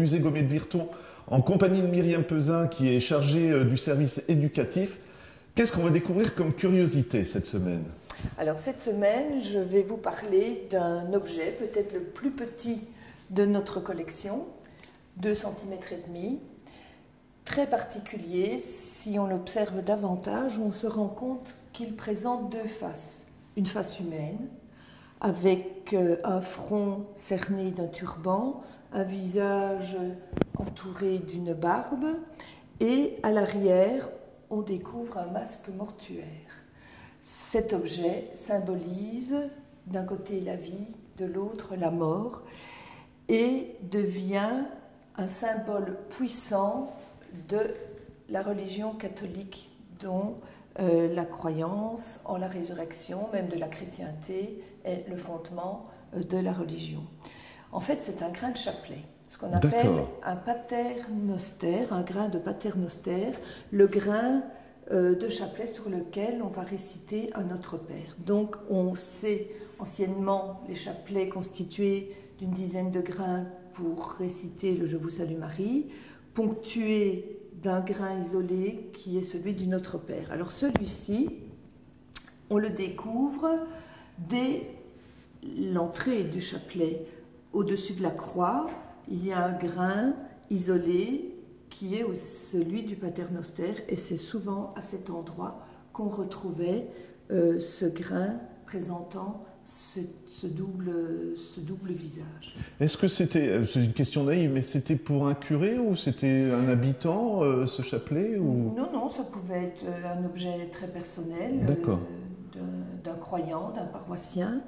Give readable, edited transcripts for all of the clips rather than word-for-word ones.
musée Gommet de Virton en compagnie de Myriam Peuzin qui est chargée du service éducatif. Qu'est-ce qu'on va découvrir comme curiosité cette semaine? Alors cette semaine, je vais vous parler d'un objet, peut-être le plus petit de notre collection, 2,5 cm, très particulier. Si on l'observe davantage, on se rend compte qu'il présente deux faces. Une face humaine, avec un front cerné d'un turban, un visage entouré d'une barbe, et à l'arrière, on découvre un masque mortuaire. Cet objet symbolise d'un côté la vie, de l'autre la mort, et devient un symbole puissant de la religion catholique, dont la croyance en la résurrection, même de la chrétienté, est le fondement de la religion. En fait, c'est un grain de chapelet, ce qu'on appelle un paternoster, un grain de paternoster, le grain de chapelet sur lequel on va réciter un Notre Père. Donc on sait anciennement les chapelets constitués d'une dizaine de grains pour réciter le Je vous salue Marie, ponctués d'un grain isolé qui est celui du Notre Père. Alors celui-ci, on le découvre dès l'entrée du chapelet. Au-dessus de la croix, il y a un grain isolé qui est celui du paternoster, et c'est souvent à cet endroit qu'on retrouvait ce grain présentant ce double visage. Est-ce que c'était, c'est une question naïve, mais c'était pour un curé ou c'était un habitant, ce chapelet ou... Non, ça pouvait être un objet très personnel d'un croyant, d'un paroissien.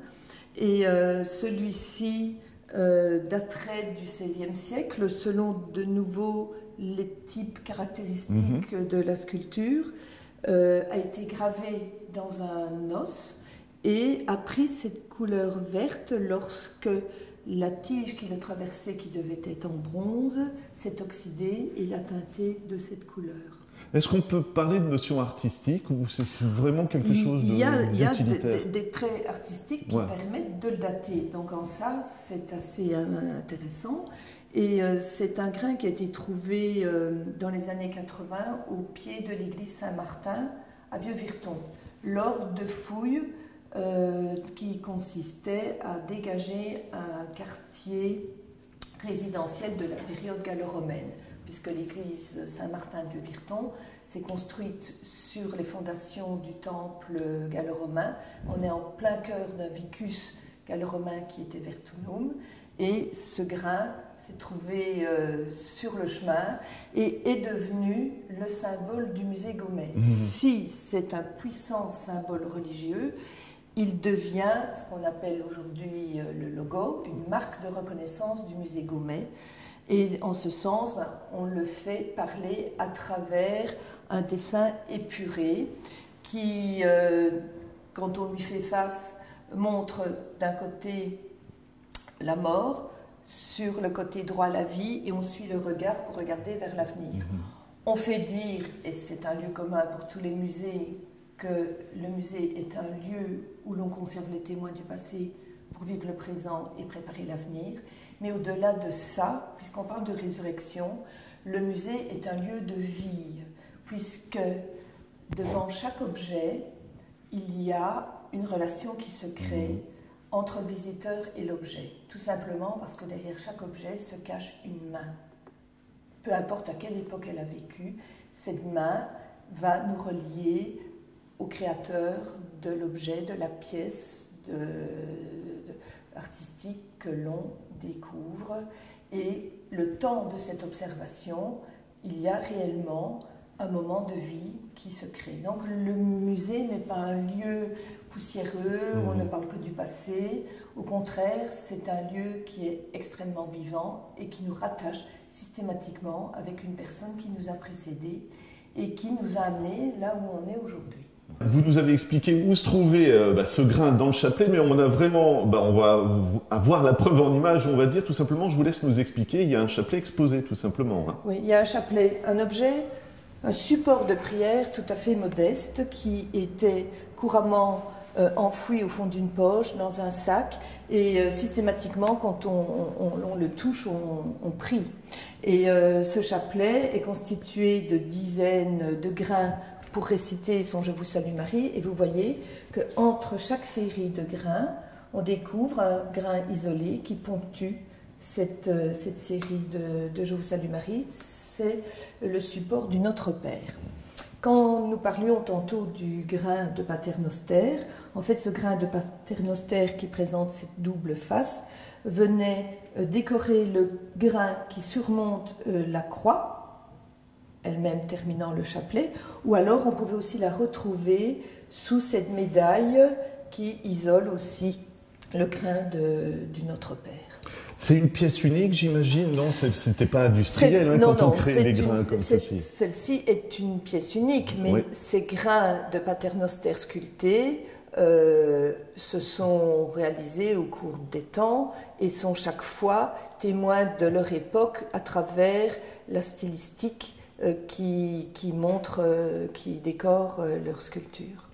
Et celui-ci daterait du XVIe siècle, selon de nouveau les types caractéristiques de la sculpture, a été gravé dans un os et a pris cette couleur verte lorsque la tige qui le traversait, qui devait être en bronze, s'est oxydée et l'a teintée de cette couleur. Est-ce qu'on peut parler de notion artistique ou c'est vraiment quelque chose d'utilitaire? Il y a des traits artistiques qui permettent de le dater. Donc en ça, c'est assez intéressant. Et c'est un grain qui a été trouvé dans les années 80 au pied de l'église Saint-Martin à Vieux-Virton, lors de fouilles qui consistaient à dégager un quartier résidentiel de la période gallo-romaine, puisque l'église Saint-Martin de Vieux-Virton s'est construite sur les fondations du temple gallo-romain. On est en plein cœur d'un vicus gallo-romain qui était Vertunum, et ce grain s'est trouvé sur le chemin et est devenu le symbole du musée Gommet. Si c'est un puissant symbole religieux, il devient ce qu'on appelle aujourd'hui le logo, une marque de reconnaissance du musée Gommet. Et en ce sens, on le fait parler à travers un dessin épuré qui, quand on lui fait face, montre d'un côté la mort, sur le côté droit la vie, et on suit le regard pour regarder vers l'avenir. On fait dire, et c'est un lieu commun pour tous les musées, que le musée est un lieu où l'on conserve les témoins du passé pour vivre le présent et préparer l'avenir. Mais au-delà de ça, puisqu'on parle de résurrection, le musée est un lieu de vie, puisque devant chaque objet, il y a une relation qui se crée entre le visiteur et l'objet. Tout simplement parce que derrière chaque objet se cache une main. Peu importe à quelle époque elle a vécu, cette main va nous relier au créateur de l'objet, de la pièce artistique que l'on découvre. Et le temps de cette observation, il y a réellement un moment de vie qui se crée. Donc le musée n'est pas un lieu poussiéreux où on ne parle que du passé. Au contraire, c'est un lieu qui est extrêmement vivant et qui nous rattache systématiquement avec une personne qui nous a précédés et qui nous a amenés là où on est aujourd'hui. Vous nous avez expliqué où se trouvait ce grain dans le chapelet, mais on a vraiment, on va avoir la preuve en image, on va dire tout simplement. Je vous laisse nous expliquer. Il y a un chapelet exposé, tout simplement. Oui, il y a un chapelet, un objet, un support de prière tout à fait modeste qui était couramment enfoui au fond d'une poche, dans un sac, et systématiquement, quand on le touche, on prie. Et ce chapelet est constitué de dizaines de grains pour réciter son Je vous salue Marie, et vous voyez qu'entre chaque série de grains, on découvre un grain isolé qui ponctue cette série de Je vous salue Marie. C'est le support du Notre Père. Quand nous parlions tantôt du grain de Paternoster, en fait ce grain de Paternoster qui présente cette double face venait décorer le grain qui surmonte la croix, elle-même terminant le chapelet, ou alors on pouvait aussi la retrouver sous cette médaille qui isole aussi le grain du Notre Père. C'est une pièce unique, j'imagine, non? C'était pas industriel quand on crée les grains comme ceci. Celle-ci est une pièce unique, mais oui. Ces grains de Paternoster sculptés se sont réalisés au cours des temps et sont chaque fois témoins de leur époque à travers la stylistique qui montre, qui décore leur sculpture.